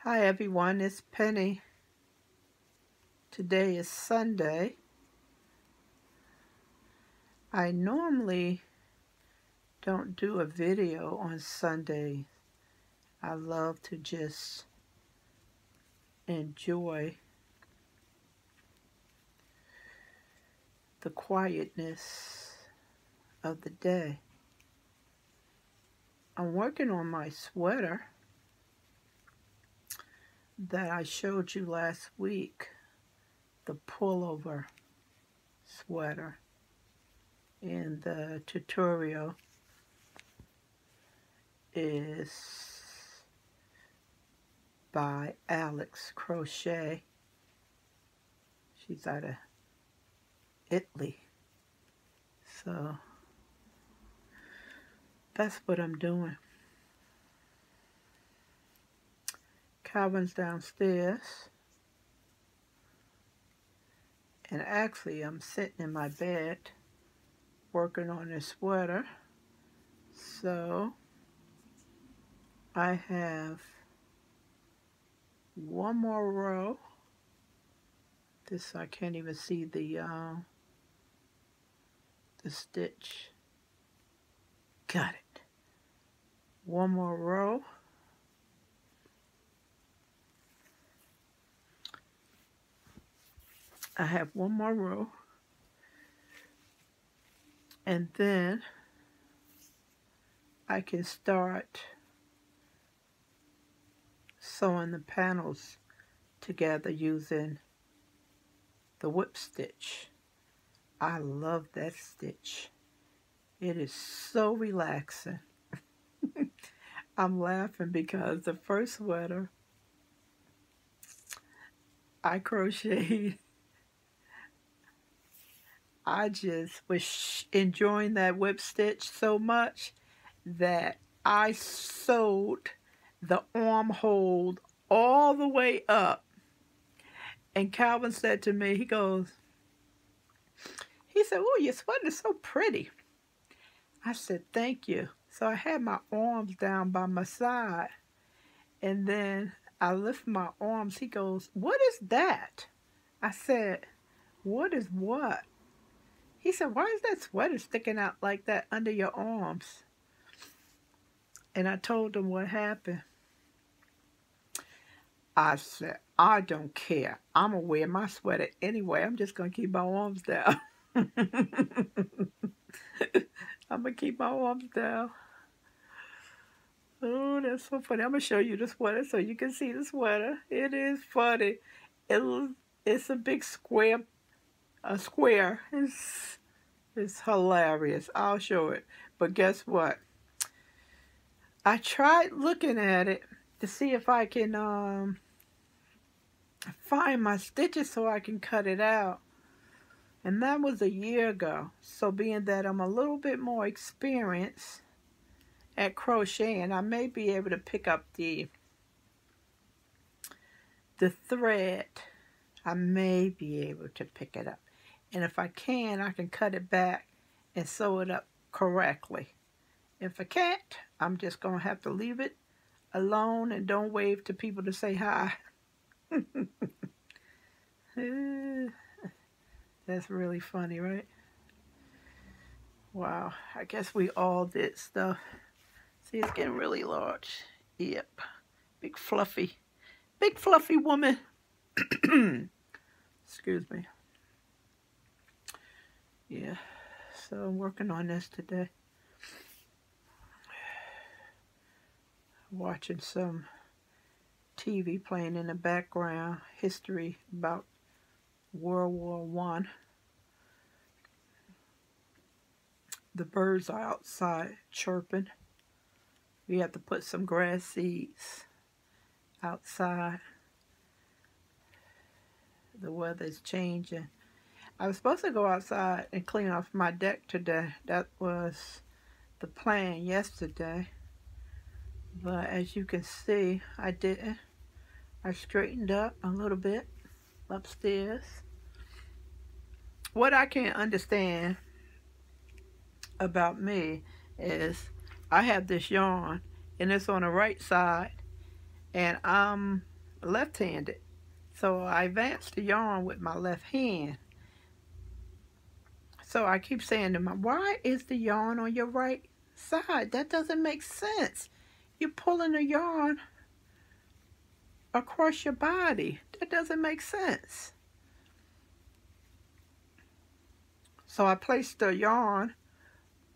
Hi everyone, it's Penny. Today is Sunday. I normally don't do a video on Sunday. I love to just enjoy the quietness of the day. I'm working on my sweater that I showed you last week, the pullover sweater in the tutorial is by Alex Crochet. She's out of Italy. So that's what I'm doing. Calvin's downstairs. And actually I'm sitting in my bed working on this sweater. So I have one more row. This I can't even see the stitch. Got it. One more row. I have one more row. And then I can start sewing the panels together using the whip stitch. I love that stitch. It is so relaxing. I'm laughing because the first sweater I crocheted, I just was enjoying that whip stitch so much that I sewed the armhole all the way up. And Calvin said to me, he said, "Oh, your sweater's so pretty." I said, "Thank you." So I had my arms down by my side. And then I lift my arms. He goes, "What is that?" I said, "What is what?" He said, "Why is that sweater sticking out like that under your arms?" And I told him what happened. I said, "I don't care. I'm going to wear my sweater anyway. I'm just going to keep my arms down." I'm going to keep my arms down. Oh, that's so funny. I'm going to show you the sweater so you can see the sweater. It is funny. It's a big square. A square. It's hilarious. I'll show it. But guess what? I tried looking at it to see if I can find my stitches so I can cut it out. And that was a year ago. So being that I'm a little bit more experienced at crocheting, I may be able to pick up the thread. I may be able to pick it up. And if I can cut it back and sew it up correctly. If I can't, I'm just going to have to leave it alone and don't wave to people to say hi. That's really funny, right? Wow, I guess we all did stuff. See, it's getting really large. Yep, big fluffy woman. Excuse me. Yeah, so I'm working on this today. Watching some TV playing in the background, history about World War I. The birds are outside chirping. We have to put some grass seeds outside. The weather is changing. I was supposed to go outside and clean off my deck today. That was the plan yesterday. But as you can see, I didn't. I straightened up a little bit upstairs. What I can't understand about me is I have this yarn and it's on the right side and I'm left-handed. So I advanced the yarn with my left hand. So I keep saying to myself, why is the yarn on your right side? That doesn't make sense. You're pulling the yarn across your body. That doesn't make sense. So I placed the yarn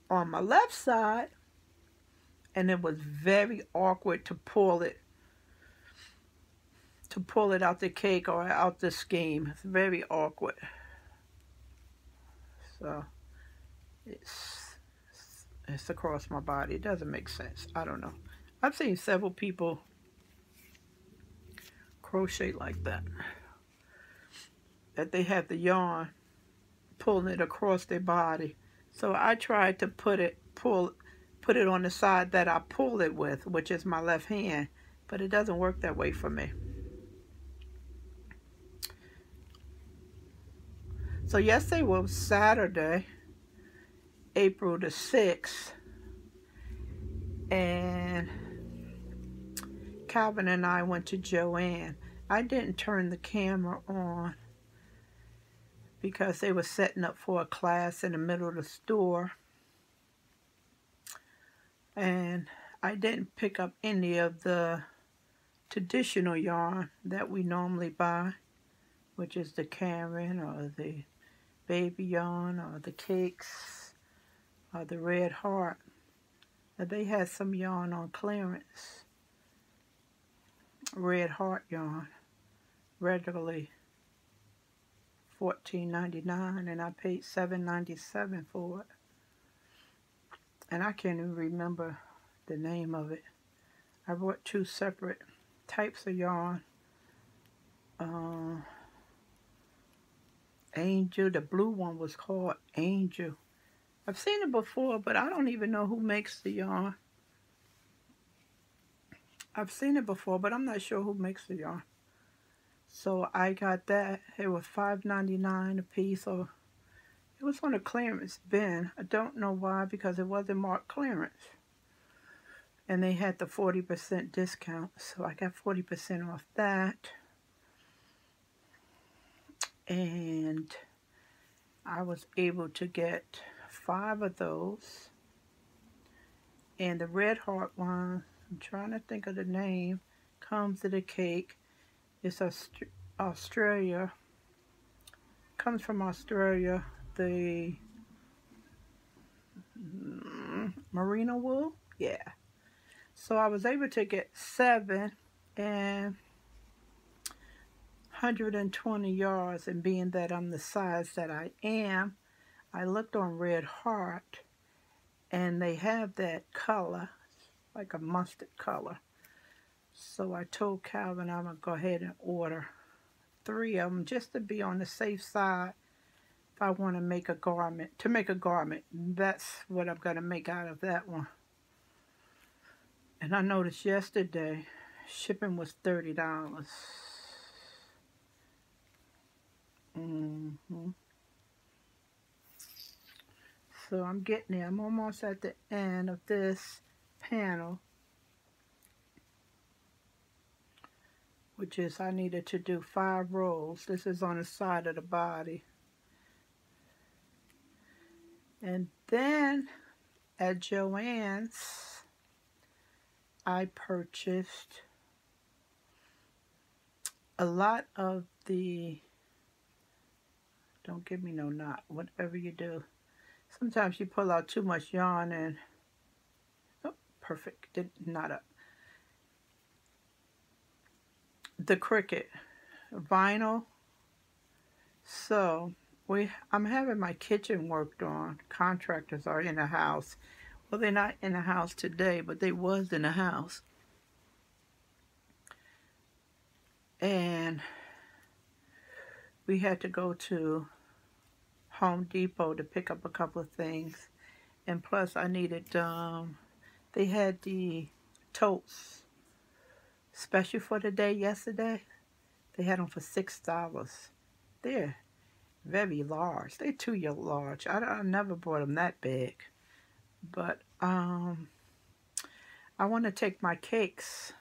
on my left side, and it was very awkward to pull it out the cake or out the scheme. It's very awkward. So it's across my body. It doesn't make sense. I don't know. I've seen several people crochet like that. That they have the yarn pulling it across their body. So I tried to put it on the side that I pull it with, which is my left hand, but it doesn't work that way for me. So yesterday was Saturday, April the 6th, and Calvin and I went to Joann. I didn't turn the camera on because they were setting up for a class in the middle of the store, and I didn't pick up any of the traditional yarn that we normally buy, which is the Karen or the baby yarn or the cakes or the Red Heart. And they had some yarn on clearance. Red Heart yarn, regularly $14.99, and I paid $7.97 for it. And I can't even remember the name of it. I bought two separate types of yarn. Angel, the blue one was called Angel. I've seen it before, but I don't even know who makes the yarn. I've seen it before, but I'm not sure who makes the yarn. So I got that. It was $5.99 a piece, or it was on a clearance bin. I don't know why, because it wasn't marked clearance. And they had the 40% discount, so I got 40% off that. And I was able to get 5 of those. And the Red Heart one, I'm trying to think of the name, comes to the cake. It's Australia. Comes from Australia. The merino wool? Yeah. So I was able to get 7 and 120 yards, and being that I'm the size that I am, I looked on Red Heart, and they have that color, like a mustard color. So I told Calvin I'm going to go ahead and order 3 of them just to be on the safe side if I want to make a garment. To make a garment, that's what I'm going to make out of that one. And I noticed yesterday shipping was $30. So I'm getting there. I'm almost at the end of this panel, which is I needed to do 5 rows. This is on the side of the body. And then at Joann's, I purchased a lot of the, don't give me no knot, whatever you do. Sometimes you pull out too much yarn and, oh, perfect, did knot up. The Cricut vinyl. So I'm having my kitchen worked on. Contractors are in the house. Well, they're not in the house today, but they was in the house. And we had to go to Home Depot to pick up a couple of things. And plus I needed, they had the totes special for the day yesterday. They had them for $6. They're very large. They're too large. I never bought them that big. But I want to take my cakes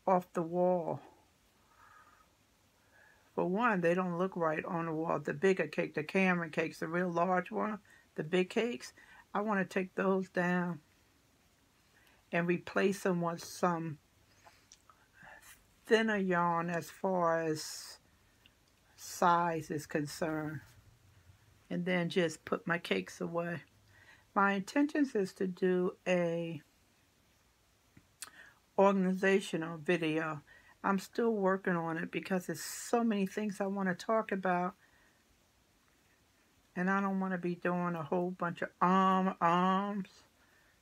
off the wall For one, they don't look right on the wall. The bigger cake, the Cameron cakes, the real large one, the big cakes, I want to take those down and replace them with some thinner yarn as far as size is concerned. And then just put my cakes away. My intentions is to do a organizational video. I'm still working on it because there's so many things I want to talk about. And I don't want to be doing a whole bunch of arms.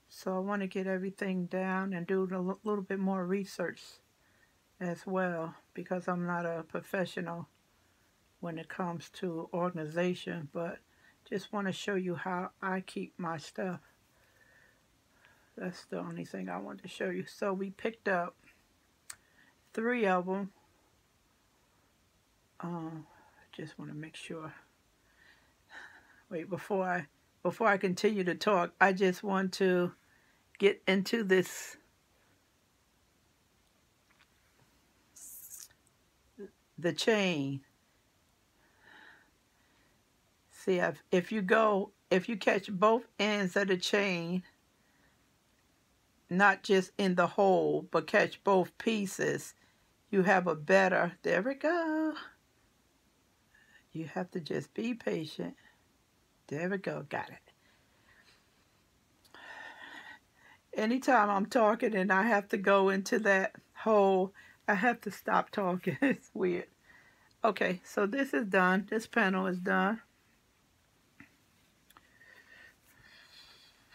So I want to get everything down and do a little bit more research as well, because I'm not a professional when it comes to organization, but just want to show you how I keep my stuff. That's the only thing I want to show you. So we picked up 3 of them. Just want to make sure. Wait, before I continue to talk, I just want to get into this the chain. See, if you catch both ends of the chain, not just in the hole, but catch both pieces, you have a better, there we go. You have to just be patient. There we go, got it. Anytime I'm talking and I have to go into that hole, I have to stop talking. It's weird. Okay, so this is done. This panel is done.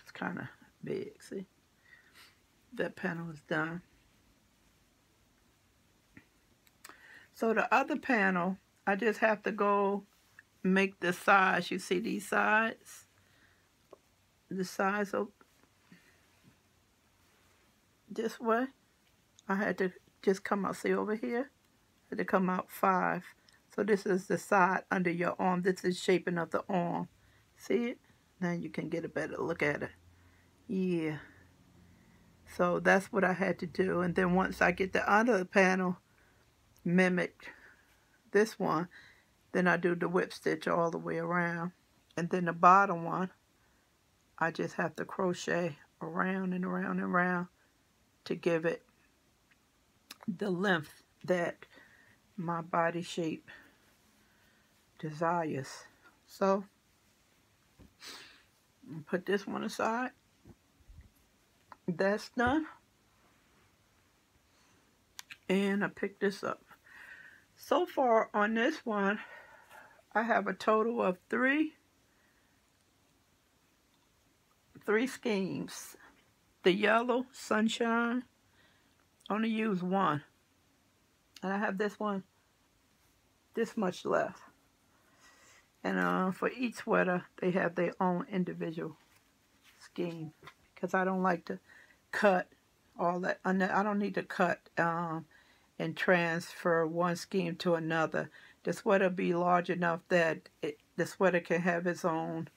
It's kind of big, see? That panel is done. So the other panel, I just have to go make the sides. You see these sides? The sides of this way. I had to just come out, see over here? I had to come out 5. So this is the side under your arm. This is shaping of the arm. See it? Now you can get a better look at it. Yeah. So that's what I had to do. And then once I get the other panel mimicked this one, then I do the whip stitch all the way around. And then the bottom one, I just have to crochet around and around and around to give it the length that my body shape desires. So put this one aside. That's done. And I picked this up. So far on this one, I have a total of 3 schemes. The yellow sunshine, I only use 1. And I have this one, this much left. And for each sweater, they have their own individual scheme. Because I don't like to cut all that. I don't need to cut and transfer one scheme to another. The sweater be large enough that the sweater can have its own.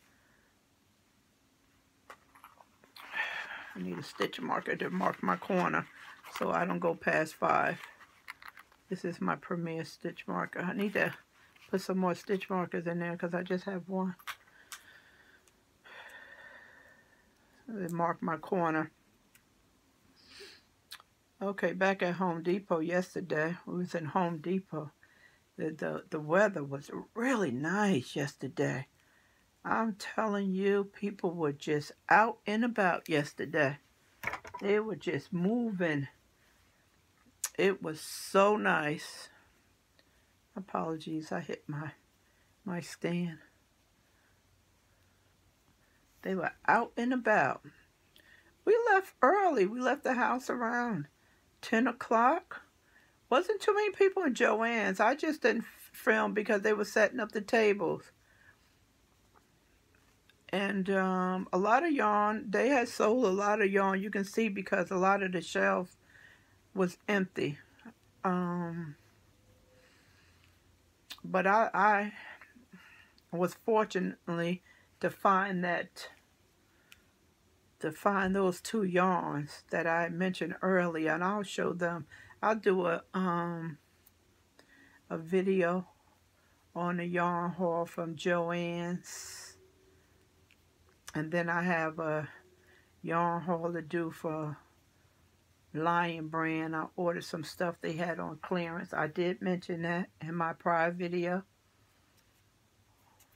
I need a stitch marker to mark my corner so I don't go past 5. This is my premier stitch marker. I need to put some more stitch markers in there because I just have 1. So mark my corner. Okay, back at Home Depot yesterday. We was in Home Depot. The weather was really nice yesterday. I'm telling you, people were just out and about yesterday. They were just moving. It was so nice. Apologies, I hit my stand. They were out and about. We left early. We left the house around 10 o'clock. Wasn't too many people in Joann's. I just didn't film because they were setting up the tables. And a lot of yarn, they had sold a lot of yarn. You can see because a lot of the shelf was empty. But I was fortunately to find those 2 yarns that I mentioned earlier, and I'll show them. I'll do a a video on a yarn haul from Joann's. And then I have a yarn haul to do for Lion Brand. I ordered some stuff they had on clearance. I did mention that in my prior video.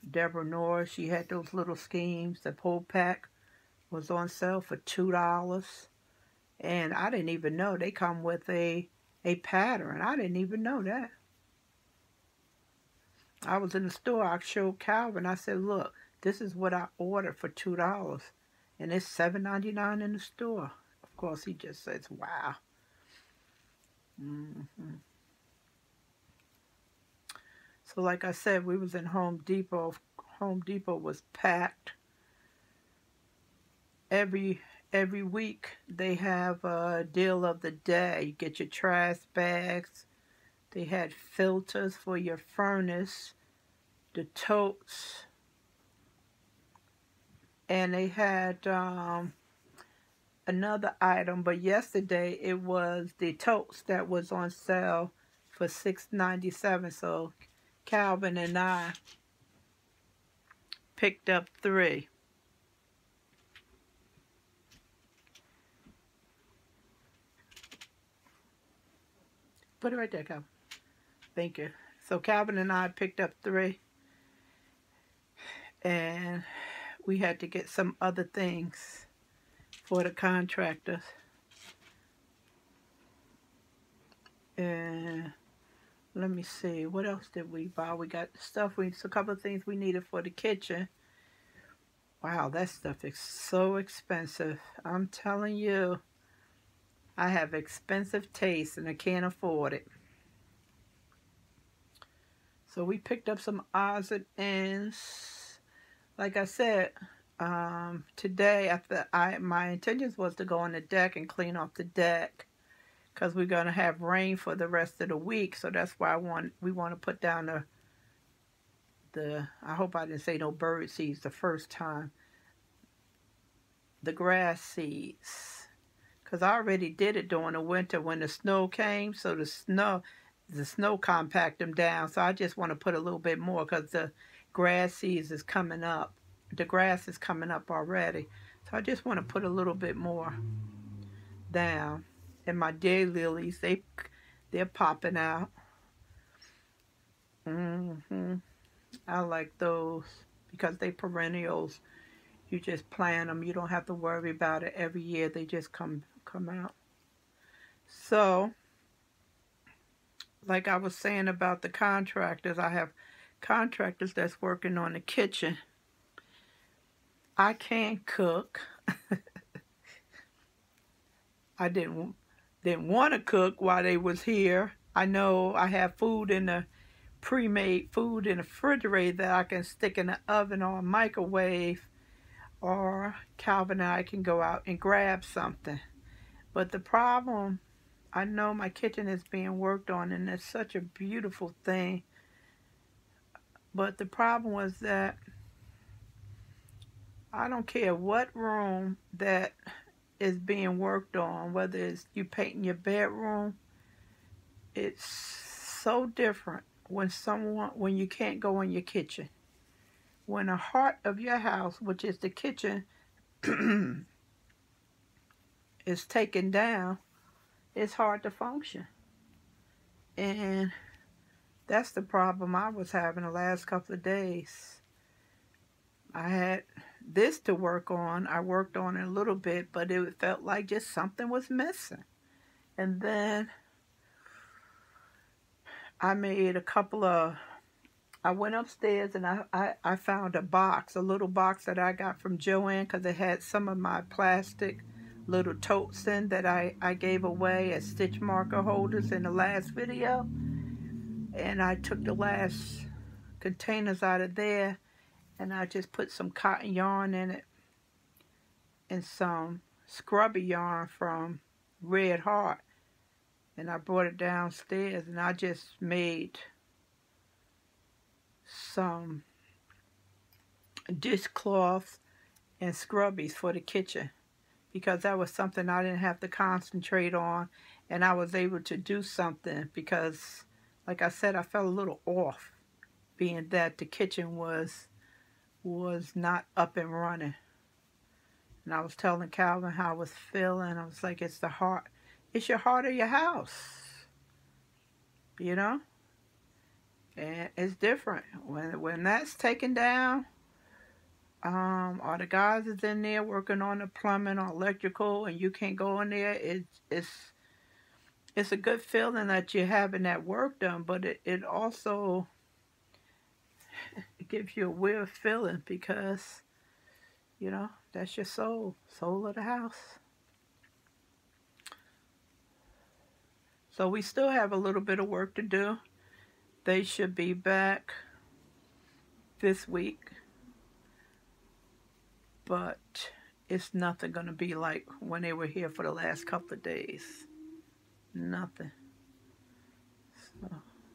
Deborah Norris, she had those little schemes. The whole pack was on sale for $2. And I didn't even know they come with a pattern. I didn't even know that. I was in the store. I showed Calvin. I said, look, this is what I ordered for $2. And it's $7.99 in the store. Of course, he just says, wow. So like I said, we was in Home Depot. Home Depot was packed. Every week they have a deal of the day. You get your trash bags. They had filters for your furnace, the totes, and they had another item, but yesterday it was the totes that was on sale for $6.97. So Calvin and I picked up 3. Put it right there, Calvin. Thank you. So Calvin and I picked up 3. And we had to get some other things for the contractors. And let me see, what else did we buy? We got stuff, a couple of things we needed for the kitchen. Wow, that stuff is so expensive. I'm telling you, I have expensive taste and I can't afford it. So we picked up some odds and ends. Like I said, today my intentions was to go on the deck and clean off the deck, because we're going to have rain for the rest of the week. So that's why we want to put down I hope I didn't say no bird seeds the first time, the grass seeds, because I already did it during the winter when the snow came. So the snow compact them down. So I just want to put a little bit more, because the grass seeds is coming up. The grass is coming up already. So I just want to put a little bit more down. And my daylilies, they're popping out. I like those because they perennials. You just plant them. You don't have to worry about it every year. They just come out. So, like I was saying about the contractors, I have contractors that's working on the kitchen. I can't cook. I didn't want to cook while they was here. I know I have food in the pre-made food in the refrigerator that I can stick in the oven or a microwave, or Calvin and I can go out and grab something. But the problem, I know my kitchen is being worked on and it's such a beautiful thing. But the problem was that I don't care what room that is being worked on, whether it's you painting your bedroom, it's so different when you can't go in your kitchen. When the heart of your house, which is the kitchen, is taken down, it's hard to function. And that's the problem I was having the last couple of days. I had this to work on. I worked on it a little bit, but it felt like just something was missing. And then I made I went upstairs and I found a little box that I got from Joann, because it had some of my plastic little totes in that I gave away as stitch marker holders in the last video. And I took the last containers out of there, and I just put some cotton yarn in it and some scrubby yarn from Red Heart. And I brought it downstairs, and I just made some dishcloths and scrubbies for the kitchen, because that was something I didn't have to concentrate on, and I was able to do something because like I said, I felt a little off, being that the kitchen was not up and running. And I was telling Calvin how I was feeling. I was like, it's your heart of your house, you know? And it's different. When that's taken down, or the guys is in there working on the plumbing or electrical and you can't go in there, it's a good feeling that you're having that work done, but it also gives you a weird feeling because, you know, that's your soul of the house. So we still have a little bit of work to do. They should be back this week, but it's nothing going to be like when they were here for the last couple of days. Nothing. So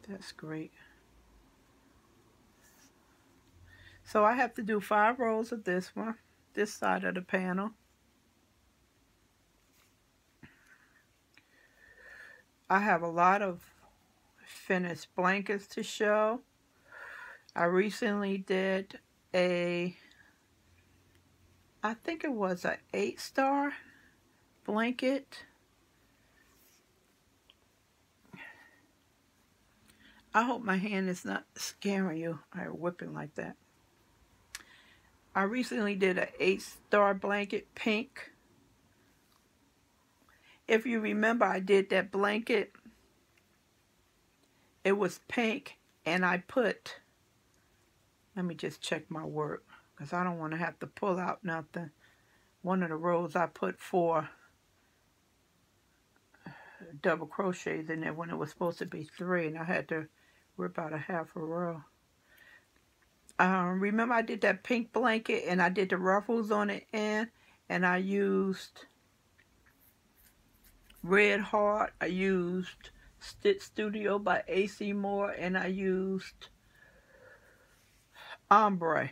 that's great. So I have to do 5 rows of this one, this side of the panel. I have a lot of finished blankets to show. I recently did I think it was an 8-star blanket. I hope my hand is not scaring you or whipping like that. I recently did an 8-star blanket, pink. If you remember, I did that blanket. It was pink, and I put, let me just check my work, because I don't want to have to pull out nothing. One of the rows I put 4 double crochets in there when it was supposed to be 3, and I had to rip out a half a row. Remember I did that pink blanket, and I did the ruffles on the end, and I used Red Heart, I used Stitch Studio by AC Moore, and I used Ombre.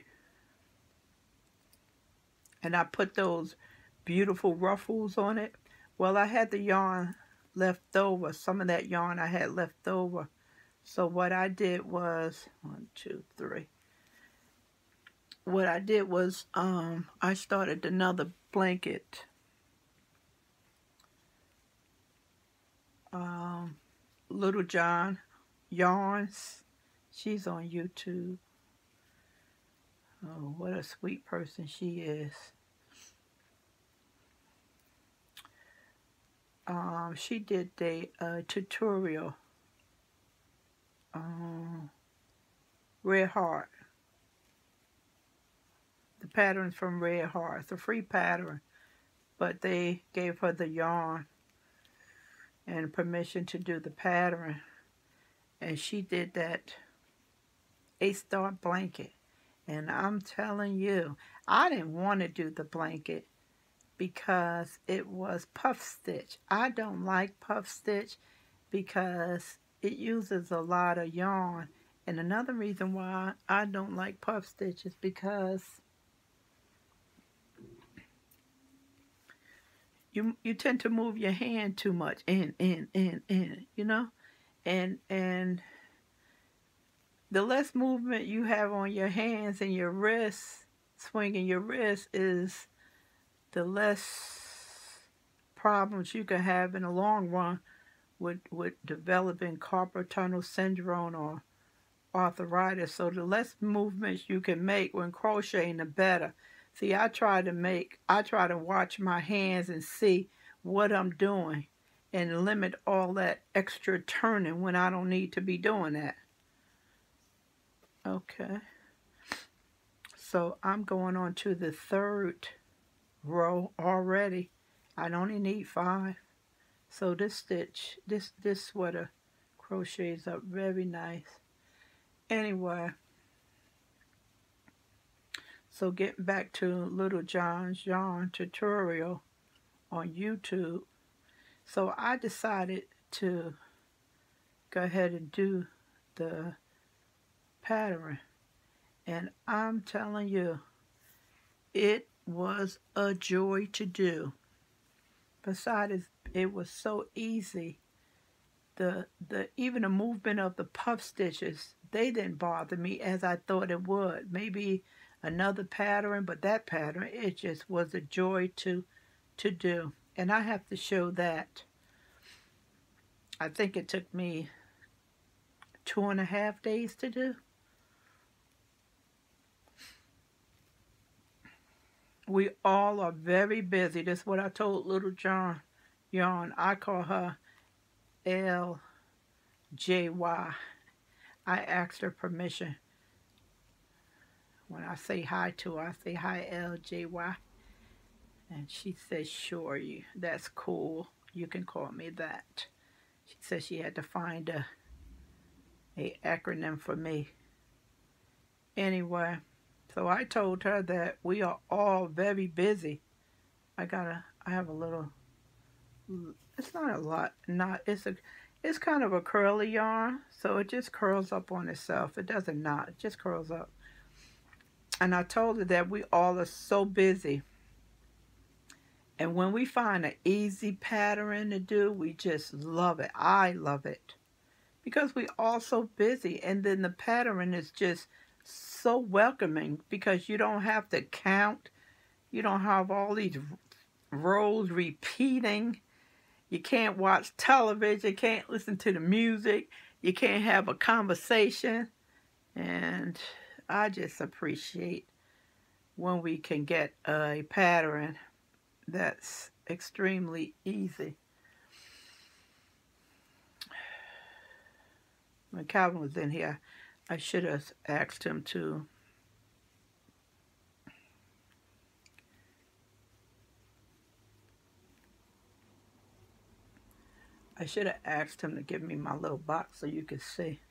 And I put those beautiful ruffles on it. Well, I had the yarn left over. Some of that yarn I had left over. So what I did was, 1, 2, 3. What I did was, I started another blanket. Little John Yarns. She's on YouTube. Oh, what a sweet person she is. She did the tutorial. Red Heart. The pattern from Red Heart. It's a free pattern, but they gave her the yarn and permission to do the pattern, and she did that 8-star blanket. And I'm telling you, I didn't want to do the blanket because it was puff stitch. I don't like puff stitch because it uses a lot of yarn. And another reason why I don't like puff stitch is because you tend to move your hand too much in, you know? And the less movement you have on your hands and your wrists, swinging your wrists, is the less problems you can have in the long run with developing carpal tunnel syndrome or arthritis. So the less movements you can make when crocheting, the better. See, I try to watch my hands and see what I'm doing and limit all that extra turning when I don't need to be doing that. Okay. So I'm going on to the 3rd row already. I only need 5. So this stitch, this sweater crochets up very nice. Anyway, so getting back to Little John's yarn tutorial on YouTube. So I decided to go ahead and do the pattern. And I'm telling you, it was a joy to do. Besides, it was so easy. even the movement of the puff stitches, they didn't bother me as I thought it would. Maybe another pattern, but that pattern, it just was a joy to do. And I have to show that. I think it took me 2.5 days to do. We all are very busy. That's what I told little John Yarn. I call her LJY. I asked her permission. When I say hi to her, I say hi LJY. And she says, sure, that's cool. You can call me that. She said she had to find a acronym for me. Anyway, so I told her that we are all very busy. I have a little, it's not a lot, it's kind of a curly yarn, so it just curls up on itself. It doesn't knot, it just curls up. And I told her that we all are so busy. And when we find an easy pattern to do, we just love it. I love it. Because we all so busy. And then the pattern is just so welcoming because you don't have to count. You don't have all these rows repeating. You can't watch television. You can't listen to the music. You can't have a conversation. And I just appreciate when we can get a pattern that's extremely easy. When Calvin was in here, I should have asked him to give me my little box so you could see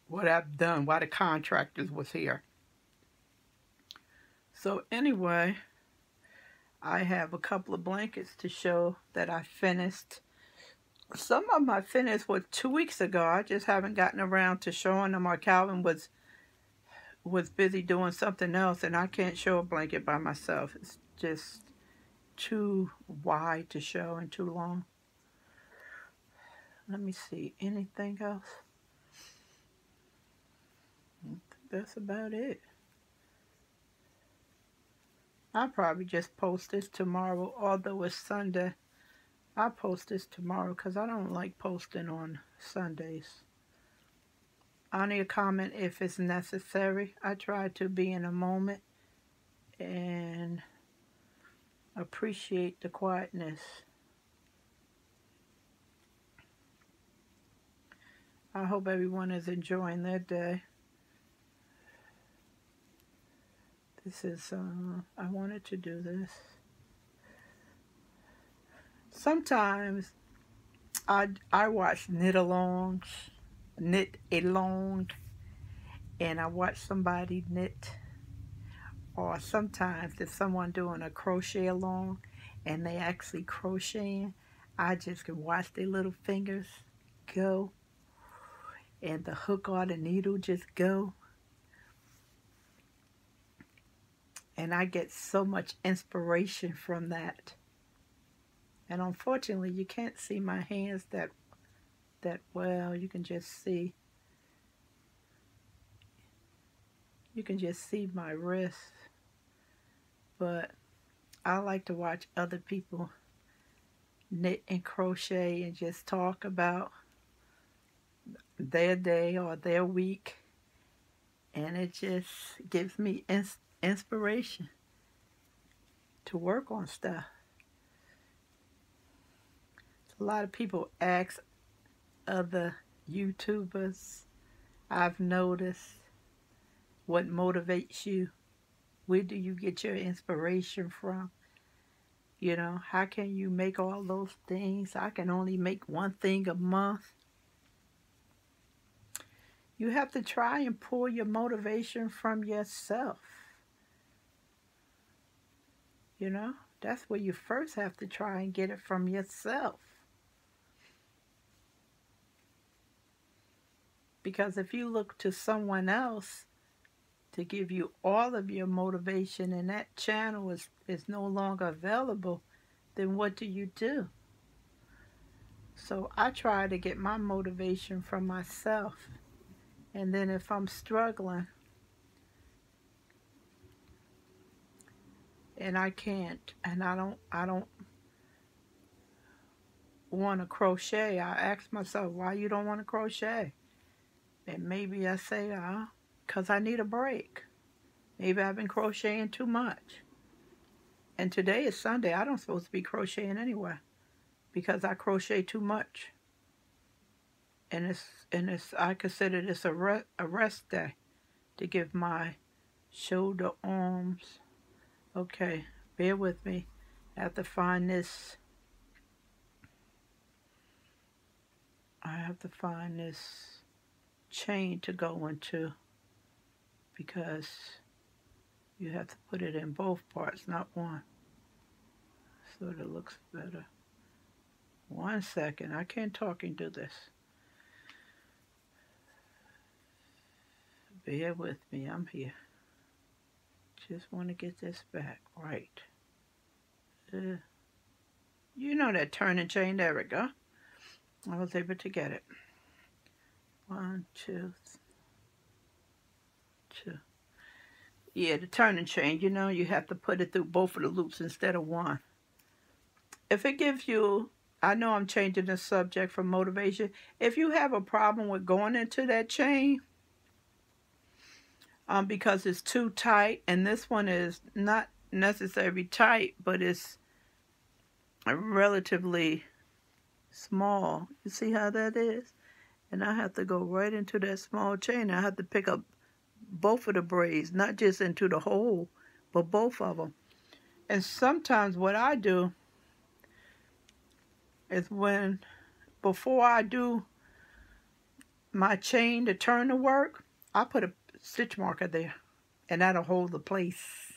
what I've done while the contractors was here. So anyway, I have a couple of blankets to show that I finished. Some of them I finished 2 weeks ago. I just haven't gotten around to showing them, or Calvin was busy doing something else, and I can't show a blanket by myself. It's just too wide to show and too long. Let me see. Anything else? I think that's about it. I'll probably just post this tomorrow, although it's Sunday. I'll post this tomorrow because I don't like posting on Sundays. Only a comment if it's necessary. I try to be in a moment and appreciate the quietness. I hope everyone is enjoying their day. This is, I wanted to do this. Sometimes I watch knit-alongs, and I watch somebody knit. Or sometimes if someone doing a crochet along and they actually crocheting, I just can watch their little fingers go and the hook or the needle just go. And I get so much inspiration from that. And unfortunately, you can't see my hands that well. You can just see my wrist. But I like to watch other people knit and crochet and just talk about their day or their week. And it just gives me inspiration to work on stuff. A lot of people ask other YouTubers, I've noticed, what motivates you? Where do you get your inspiration from? You know, how can you make all those things? I can only make one thing a month. You have to try and pull your motivation from yourself. You know, that's where you first have to try and get it from yourself. Because if you look to someone else to give you all of your motivation and that channel is no longer available, then what do? So I try to get my motivation from myself. And then if I'm struggling and I can't, and I don't want to crochet, I ask myself, why you don't want to crochet? And maybe I say, 'cause I need a break. Maybe I've been crocheting too much. And today is Sunday. I don't supposed to be crocheting anyway because I crochet too much. And it's I consider this a rest day to give my shoulder, arms. Okay, bear with me. I have to find this. I have to find this chain to go into because you have to put it in both parts, not one. So that it looks better. 1 second. I can't talk and do this. Bear with me. I'm here. Just want to get this back right. You know that turning chain. There we go. I was able to get it. 1, 2, 2. Yeah, the turning chain, you know, you have to put it through both of the loops instead of one. If it gives you, I know I'm changing the subject from motivation. If you have a problem with going into that chain, because it's too tight, and this one is not necessarily tight, but it's relatively small. You see how that is? And I have to go right into that small chain. I have to pick up both of the braids, not just into the hole, but both of them. And sometimes what I do is before I do my chain to turn to work, I put a stitch marker there, and that'll hold the place.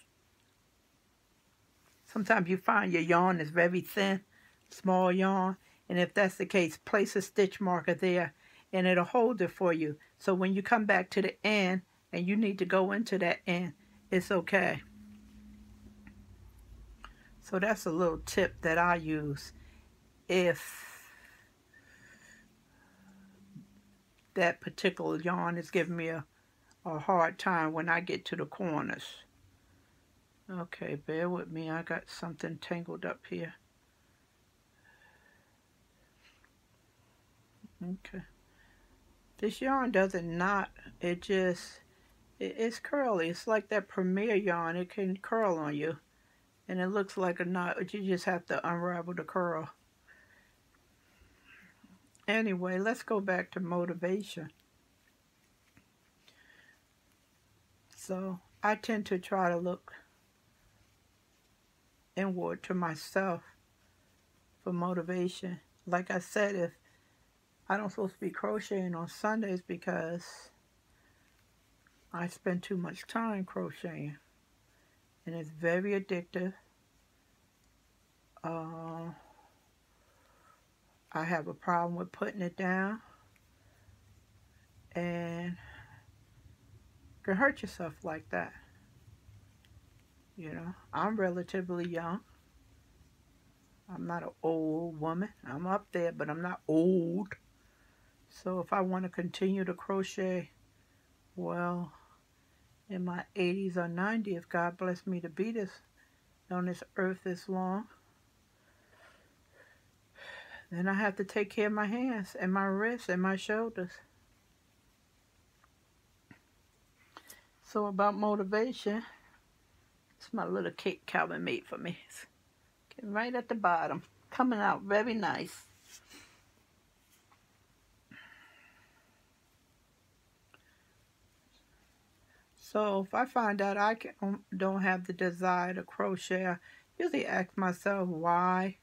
Sometimes you find your yarn is very thin, small yarn, and if that's the case, place a stitch marker there, and it'll hold it for you. So when you come back to the end, and you need to go into that end, it's okay. So that's a little tip that I use if that particular yarn is giving me a hard time when I get to the corners. Okay, bear with me. I got something tangled up here. Okay. This yarn doesn't knot. It's curly. It's like that Premier yarn. It can curl on you. And it looks like a knot, but you just have to unravel the curl. Anyway, let's go back to motivation. So I tend to try to look inward to myself for motivation. Like I said, if I don't supposed to be crocheting on Sundays because I spend too much time crocheting, and it's very addictive. I have a problem with putting it down, and you can hurt yourself like that. You know, I'm relatively young. I'm not an old woman. I'm up there, but I'm not old. So if I want to continue to crochet, well, in my 80s or 90s, if God bless me to be on this earth this long, then I have to take care of my hands and my wrists and my shoulders. So about motivation, it's my little cake Calvin made for me. It's right at the bottom, coming out very nice. So if I find out I don't have the desire to crochet, I usually ask myself why.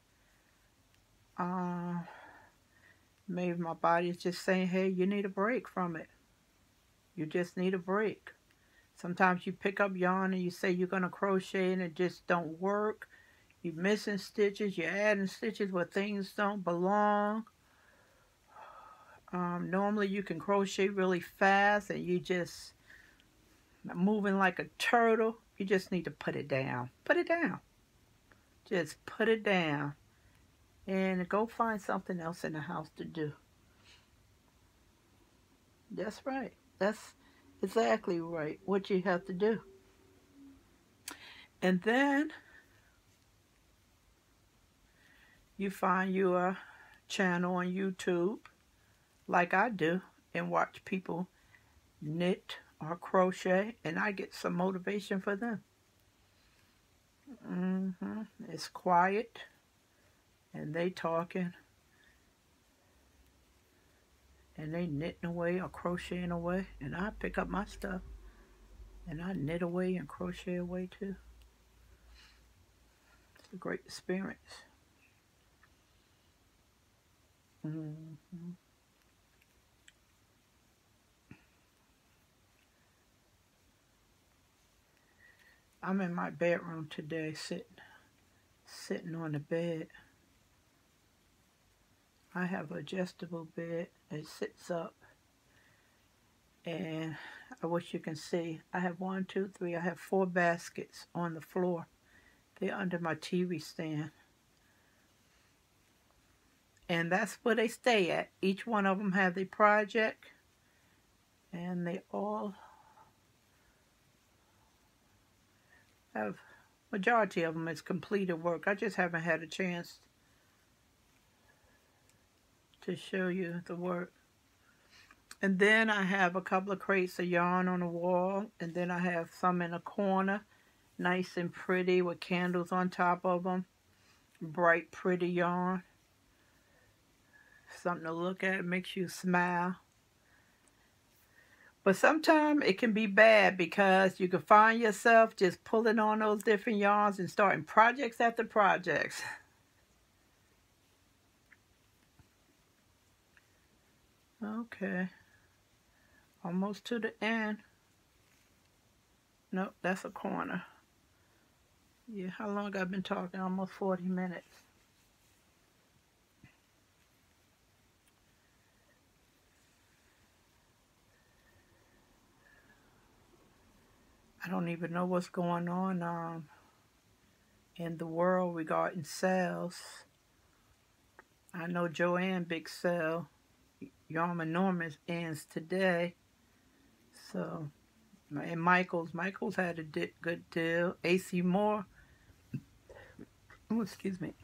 Maybe my body is just saying, hey, you need a break from it. You just need a break. Sometimes you pick up yarn and you say you're going to crochet and it just don't work. You're missing stitches. You're adding stitches where things don't belong. Normally you can crochet really fast and you just moving like a turtle. You just need to put it down. Put it down. Just put it down. and go find something else in the house to do. That's right. That's exactly right, what you have to do. And then you find your channel on YouTube, like I do, and watch people knit or crochet, and I get some motivation for them. It's quiet, and they talking, and they knitting away or crocheting away, and I pick up my stuff, and I knit away and crochet away too. It's a great experience. I'm in my bedroom today, sitting on the bed. I have an adjustable bed. It sits up, and I wish you can see. I have 1, 2, 3. I have 4 baskets on the floor. They're under my TV stand, and that's where they stay at. Each one of them have their project, and they all have, majority of them is completed work. I just haven't had a chance to show you the work. And then I have a couple of crates of yarn on the wall, and then I have some in a corner, nice and pretty with candles on top of them. Bright, pretty yarn. Something to look at, makes you smile. But sometimes it can be bad because you can find yourself just pulling on those different yarns and starting projects after projects. Okay. Almost to the end. Nope, that's a corner. Yeah, how long I've been talking? Almost 40 minutes. I don't even know what's going on in the world regarding sales. I know Joanne big sale, Yarn Enormous, ends today. So, and Michael's had a good deal. AC Moore,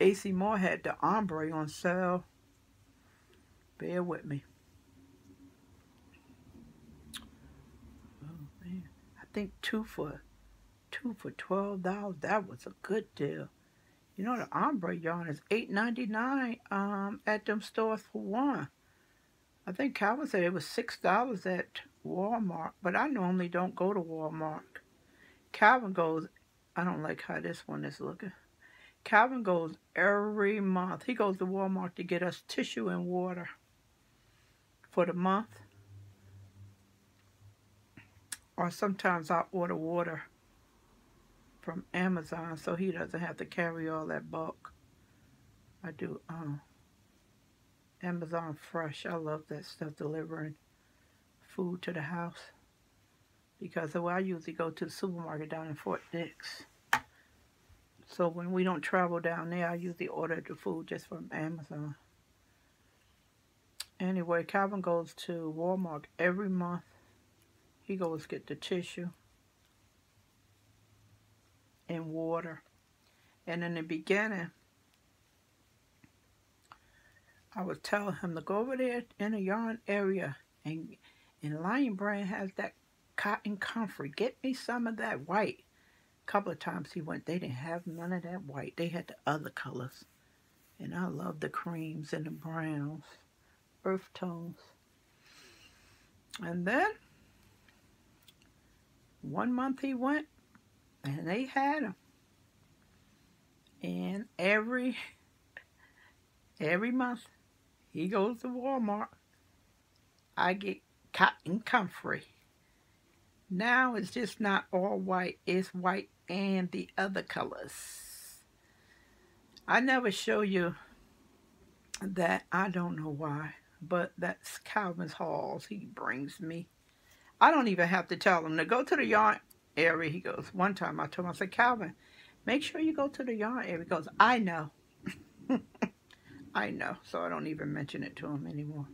AC Moore had the ombre on sale. Bear with me. Oh man, I think two for $12. That was a good deal. You know, the ombre yarn is $8.99 at them stores for one. I think Calvin said it was $6 at Walmart, but I normally don't go to Walmart. Calvin goes, I don't like how this one is looking. Calvin goes every month. He goes to Walmart to get us tissue and water for the month. Or sometimes I order water from Amazon so he doesn't have to carry all that bulk. I do Amazon Fresh. I love that stuff, delivering food to the house. Because I usually go to the supermarket down in Fort Dix. So when we don't travel down there, I usually order the food just from Amazon. Anyway, Calvin goes to Walmart every month. He goes get the tissue and water. And in the beginning, I was telling him to go over there in the yarn area, and Lion Brand has that cotton comfort. Get me some of that white. A couple of times he went, they didn't have none of that white. They had the other colors. And I love the creams and the browns, earth tones. And then one month he went, and they had them. And every month he goes to Walmart, I get cotton comfort. Now it's just not all white. It's white and the other colors. I never show you that. I don't know why, but that's Calvin's hauls he brings me. I don't even have to tell him to go to the yarn area. He goes, one time I told him, I said, Calvin, make sure you go to the yarn area. He goes, I know. I know, so I don't even mention it to him anymore.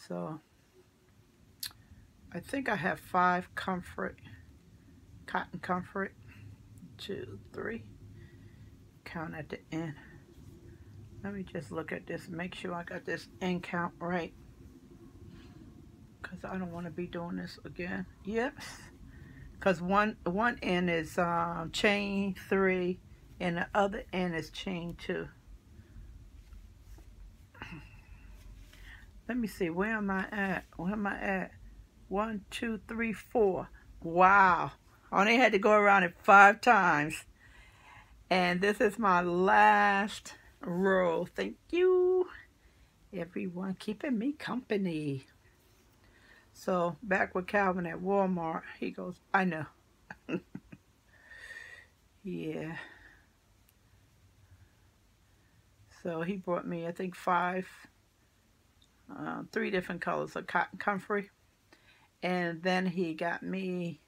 So I think I have 5 comfort, cotton comfort, 2, 3, count at the end. Let me just look at this and make sure I got this end count right, because I don't want to be doing this again. Yes, because one end is chain 3 and the other end is chain 2. Let me see, where am I at? Where am I at? 1, 2, 3, 4. Wow, I only had to go around it 5 times. And this is my last row. Thank you, everyone, keeping me company. So back with Calvin at Walmart, he goes, I know. Yeah. So he brought me, I think, 3 different colors of cotton comfrey. And then he got me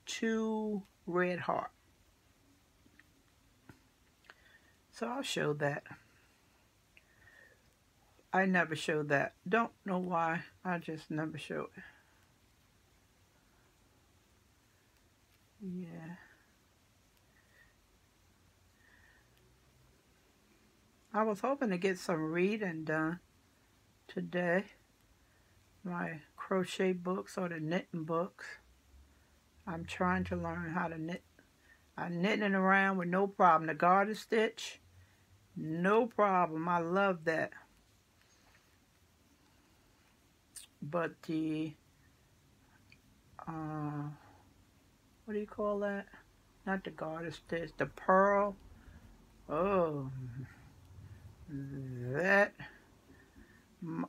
2 red heart. So I'll show that. I never showed that. Don't know why. I just never show it. Yeah. I was hoping to get some reading done today. My crochet books or the knitting books. I'm trying to learn how to knit. I'm knitting around with no problem. The garter stitch, no problem. I love that. But the, what do you call that? Not the garter stitch, the purl. Oh, that.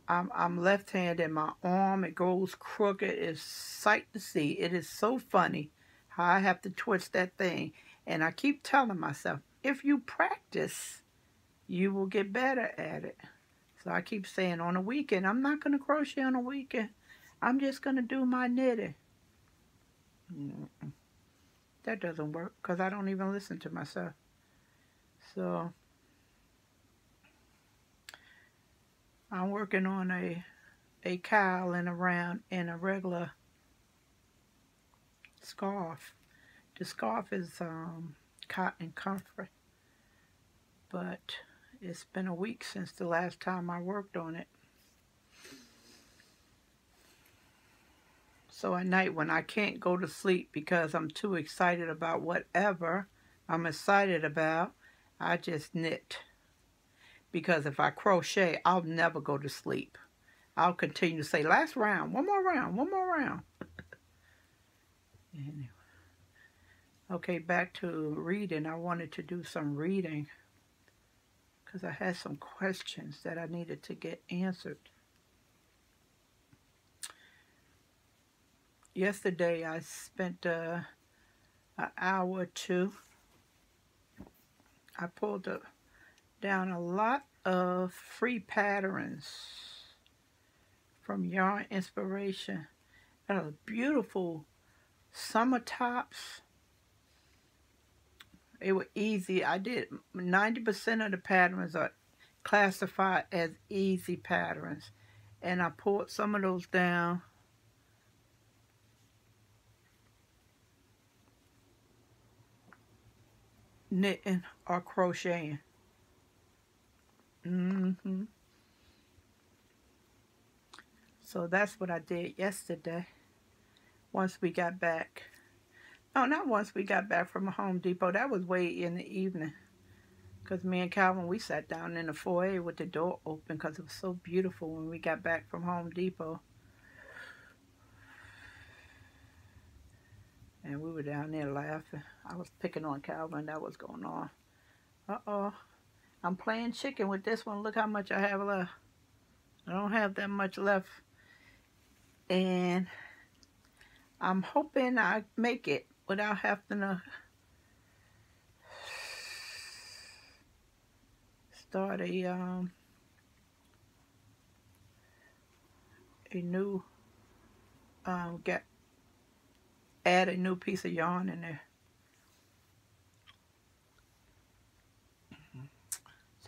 I'm left-handed. My arm, it goes crooked. It's sight to see. It is so funny how I have to twist that thing. And I keep telling myself, if you practice, you will get better at it. So I keep saying on a weekend, I'm not going to crochet on a weekend. I'm just going to do my knitting. That doesn't work because I don't even listen to myself. So I'm working on a cowl and a round and a regular scarf. The scarf is cotton comfort, but it's been a week since the last time I worked on it. So at night when I can't go to sleep because I'm too excited about whatever I'm excited about, I just knit. Because if I crochet, I'll never go to sleep. I'll continue to say, last round, one more round, one more round. Anyway. Okay, back to reading. I wanted to do some reading because I had some questions that I needed to get answered. Yesterday, I spent an hour or 2. I pulled down a lot of free patterns from Yarn Inspiration. That was beautiful summer tops. They were easy. I did 90% of the patterns are classified as easy patterns. And I pulled some of those down. Knitting or crocheting. So that's what I did yesterday. Once we got back. No, not once we got back from Home Depot. That was way in the evening. Because me and Calvin, we sat down in the foyer with the door open because it was so beautiful when we got back from Home Depot. And we were down there laughing. I was picking on Calvin. That was going on. Uh-oh. I'm playing chicken with this one. Look how much I have left. I don't have that much left. And I'm hoping I make it without having to start a new add a new piece of yarn in there.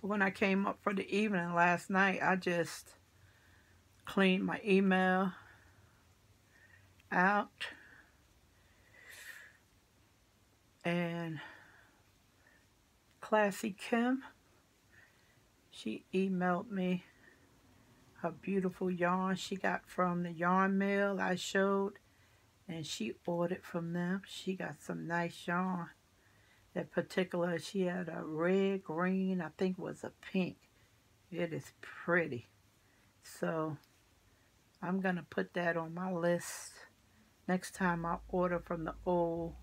when I came up for the evening last night, I just cleaned my email out, and Classy Kim, she emailed me her beautiful yarn she got from the yarn mill I showed, and she ordered from them. She got some nice yarn. That particular, she had a red, green, I think it was a pink. It is pretty. So I'm going to put that on my list next time I order from the old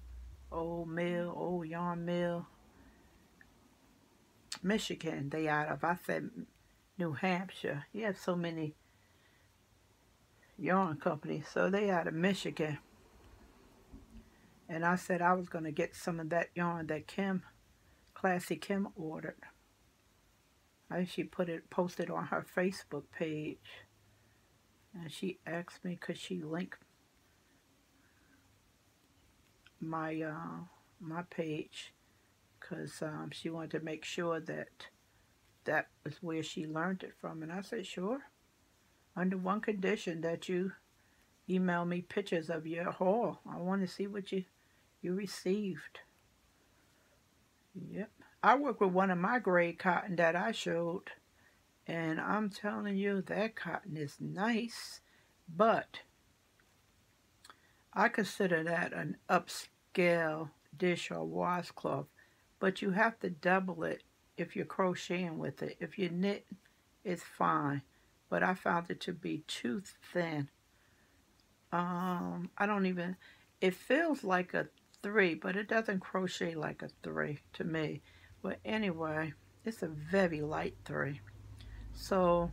yarn mill, Michigan. They out of, I said New Hampshire. You have so many yarn companies. So they out of Michigan. And I said I was going to get some of that yarn that Classy Kim ordered. She posted on her Facebook page. And she asked me could she link my my page, because she wanted to make sure that was where she learned it from. And I said, sure, under one condition, that you email me pictures of your haul. I want to see what you received. Yep. I work with one of my grade cotton that I showed, and I'm telling you, that cotton is nice, but I consider that an upscale dish or washcloth, but you have to double it if you're crocheting with it. If you knit, it's fine, but I found it to be too thin. It feels like a 3, but it doesn't crochet like a 3 to me. But anyway, it's a very light 3. So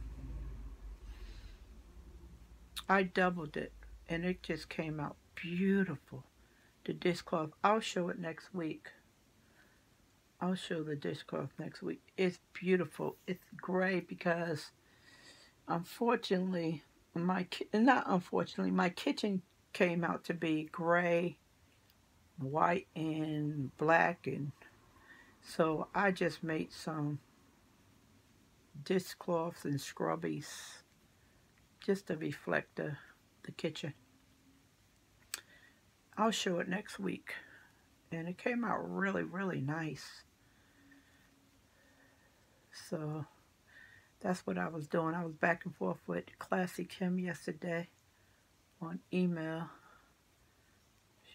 I doubled it, and it just came out beautiful. The dishcloth, I'll show it next week. I'll show the dishcloth next week. It's beautiful. It's gray because, unfortunately, my kitchen came out to be gray, white, and black, and so I just made some dishcloths and scrubbies just to reflect the kitchen. I'll show it next week, and it came out really, really nice. So that's what I was doing. I was back and forth with Classy Kim yesterday on email.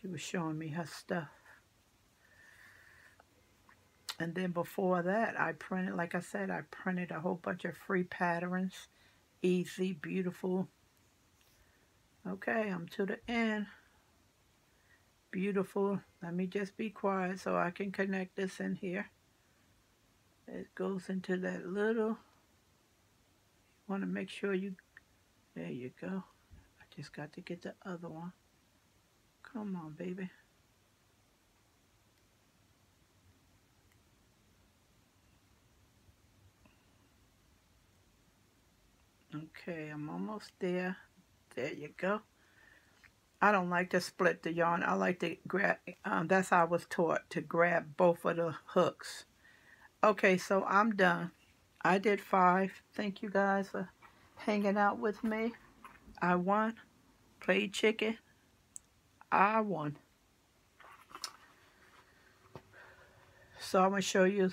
She was showing me her stuff. And then before that, I printed, like I said, I printed a whole bunch of free patterns. Easy, beautiful. Okay, I'm to the end. Beautiful. Let me just be quiet so I can connect this in here. It goes into that little, want to make sure you, there you go. I just got to get the other one. Come on, baby. Okay, I'm almost there. There you go. I don't like to split the yarn. I like to grab, that's how I was taught, to grab both of the hooks. Okay, so I'm done. I did 5. Thank you guys for hanging out with me. I won. Played chicken. I won. So I'm going to show you,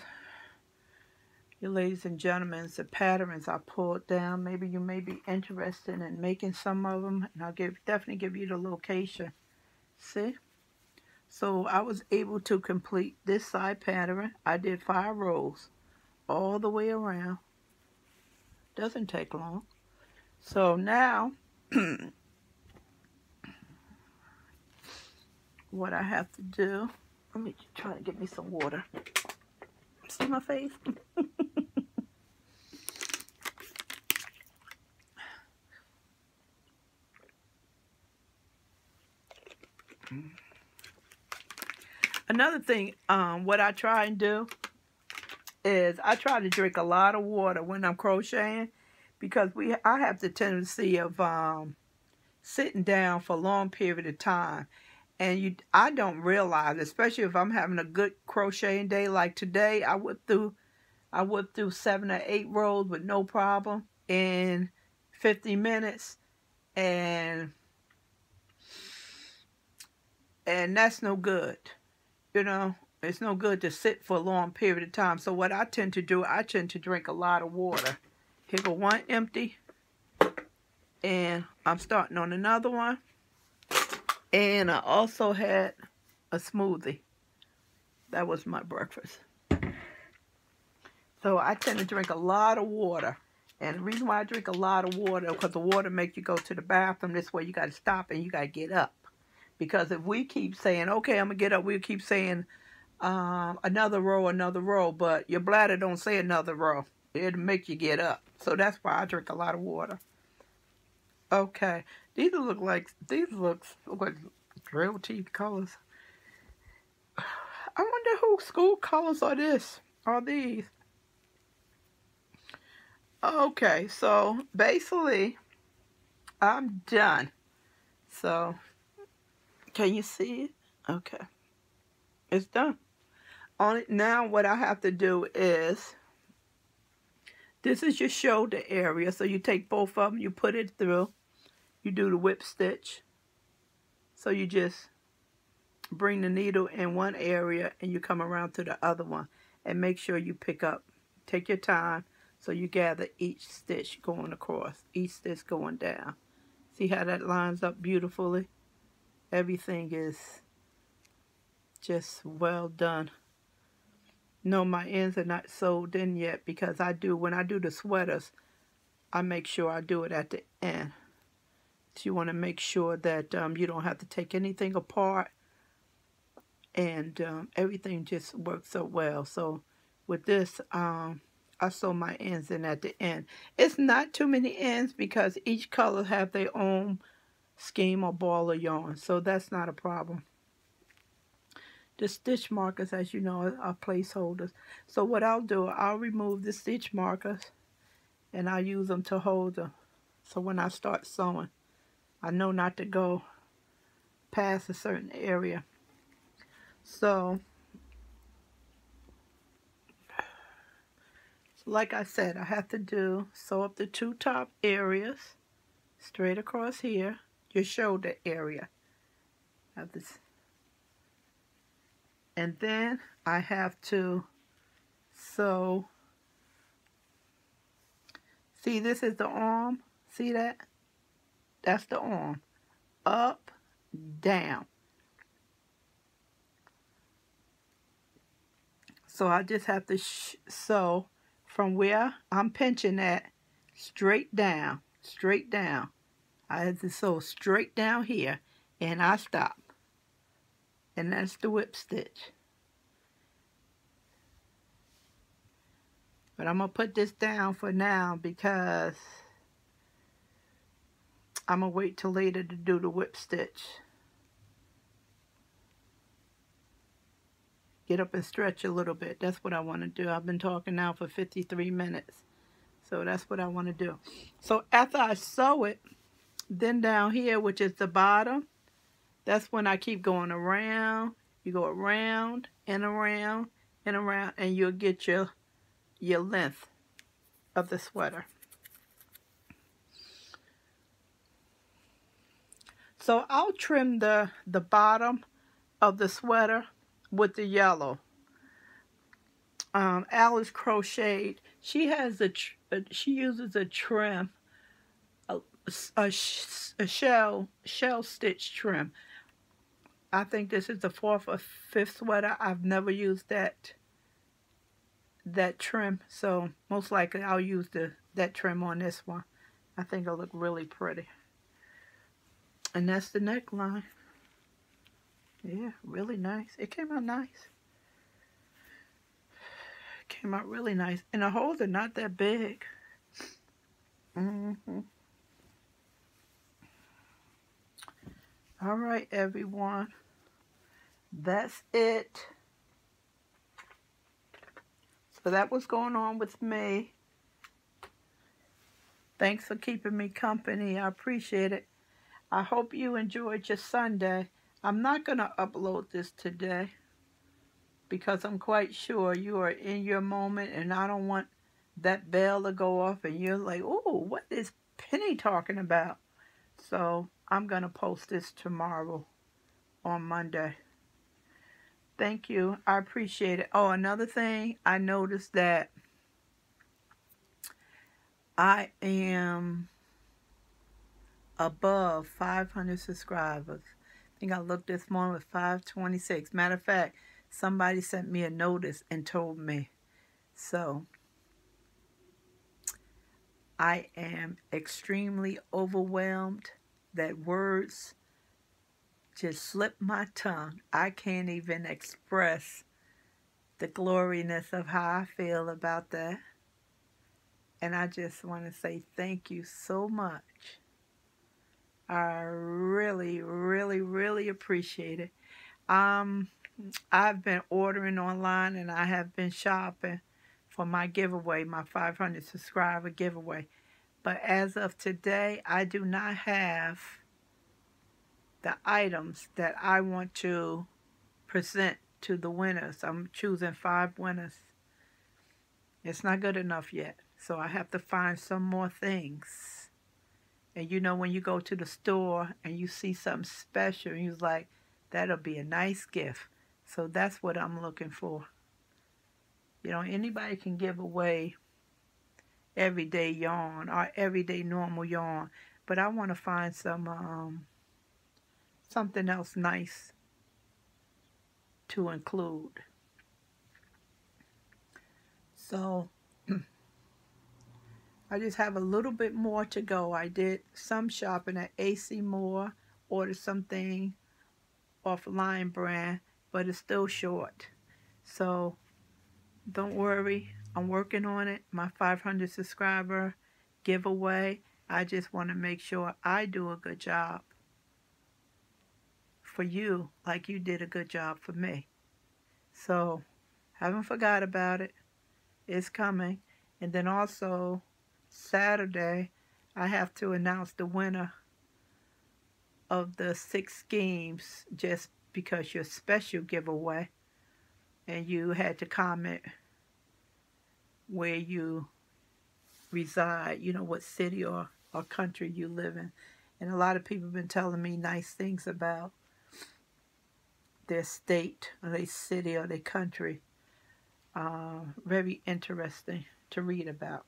ladies and gentlemen, the patterns I pulled down. Maybe you may be interested in making some of them, and I'll definitely give you the location. See? So I was able to complete this side pattern. I did 5 rows all the way around. Doesn't take long. So now, what I have to do, let me try to get me some water. See my face? Another thing, what I try and do is I try to drink a lot of water when I'm crocheting, because I have the tendency of sitting down for a long period of time, and I don't realize, especially if I'm having a good crocheting day like today. I went through I whipped through 7 or 8 rows with no problem in 50 minutes. And that's no good. You know, it's no good to sit for a long period of time. So what I tend to do, I tend to drink a lot of water. Here go one empty. And I'm starting on another one. And I also had a smoothie. That was my breakfast. So I tend to drink a lot of water. And the reason why I drink a lot of water is because the water makes you go to the bathroom. This way you got to stop and you got to get up. Because if we keep saying, okay, I'm going to get up, we'll keep saying another row, but your bladder don't say another row. It'll make you get up. So that's why I drink a lot of water. Okay, these look like drill teeth colors. I wonder whose school colors are these. Okay, so basically I'm done. So can you see it? Okay, it's done. On it now, what I have to do is, this is your shoulder area. So you take both of them, you put it through. You do the whip stitch. So you just bring the needle in one area and you come around to the other one. And make sure you pick up. Take your time so you gather each stitch going across. Each stitch going down. See how that lines up beautifully? Everything is just well done. No, my ends are not sewed in yet because when I do the sweaters, I make sure I do it at the end. So you want to make sure that you don't have to take anything apart, and everything just works out well. So with this, I sew my ends in at the end. It's not too many ends because each color have their own scheme or ball of yarn, so that's not a problem. The stitch markers, as you know, are placeholders. So what I'll do, I'll remove the stitch markers and I'll use them to hold them. So when I start sewing, I know not to go past a certain area. So like I said, I have to sew up the 2 top areas straight across here, your shoulder area. Have this. And then I have to sew. See, this is the arm. See that? That's the arm. Up, down. So I just have to sew from where I'm pinching at straight down, straight down. I have to sew straight down here and I stop. And that's the whip stitch. But I'm going to put this down for now because I'm going to wait till later to do the whip stitch. Get up and stretch a little bit. That's what I want to do. I've been talking now for 53 minutes. So that's what I want to do. So after I sew it, then down here, which is the bottom, that's when I keep going around. You go around and around and around, and you'll get your length of the sweater. So I'll trim the bottom of the sweater with the yellow. Alex Crochet, she uses a trim, a shell stitch trim. I think this is the 4th or 5th sweater. I've never used that trim, so most likely I'll use that trim on this one. I think it'll look really pretty. And that's the neckline. Yeah, really nice. It came out nice. It came out really nice. And the holes are not that big. All right, everyone. That's it. So that was going on with me. Thanks for keeping me company. I appreciate it. I hope you enjoyed your Sunday. I'm not going to upload this today because I'm quite sure you are in your moment, and I don't want that bell to go off and you're like, oh, what is Penny talking about? So I'm going to post this tomorrow on Monday. Thank you. I appreciate it. Oh, another thing, I noticed that I am above 500 subscribers. I think I looked this morning with 526. Matter of fact, somebody sent me a notice and told me. So I am extremely overwhelmed that words just slip my tongue. I can't even express the gloriness of how I feel about that. And I just want to say thank you so much. I really, really, really appreciate it. I've been ordering online and I have been shopping for my giveaway, my 500 subscriber giveaway. But as of today, I do not have the items that I want to present to the winners. I'm choosing 5 winners. It's not good enough yet. So I have to find some more things. And you know, when you go to the store and you see something special, and you're like, that'll be a nice gift. So that's what I'm looking for. You know, anybody can give away everyday yarn or everyday normal yarn, but I want to find some something else nice to include. So I just have a little bit more to go. I did some shopping at AC Moore, ordered something off Lion Brand, but it's still short. So don't worry, I'm working on it. My 500 subscriber giveaway. I just want to make sure I do a good job for you, like you did a good job for me. So haven't forgot about it. It's coming. And then also Saturday, I have to announce the winner of the 6 schemes, just because your special giveaway, and you had to comment where you reside, you know, what city or country you live in. And a lot of people have been telling me nice things about their state or their city or their country. Very interesting to read about.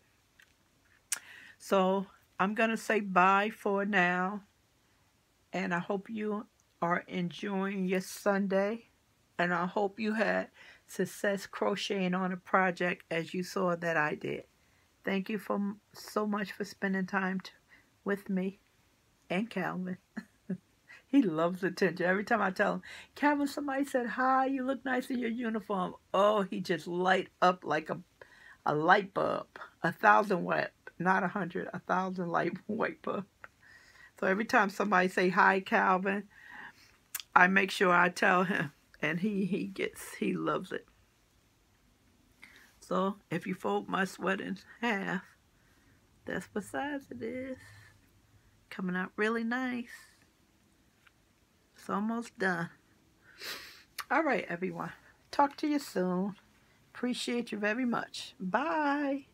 So I'm going to say bye for now. And I hope you are enjoying your Sunday. And I hope you had success crocheting on a project as you saw that I did. Thank you so much for spending time with me and Calvin. He loves attention. Every time I tell him, Calvin, somebody said hi, you look nice in your uniform. Oh, he just light up like a light bulb. 1,000 watt, not 100, 1,000 light bulb. So every time somebody say hi, Calvin, I make sure I tell him, and he loves it. So if you fold my sweater in half, that's what size it is. Coming out really nice. It's almost done. All right, everyone. Talk to you soon. Appreciate you very much. Bye.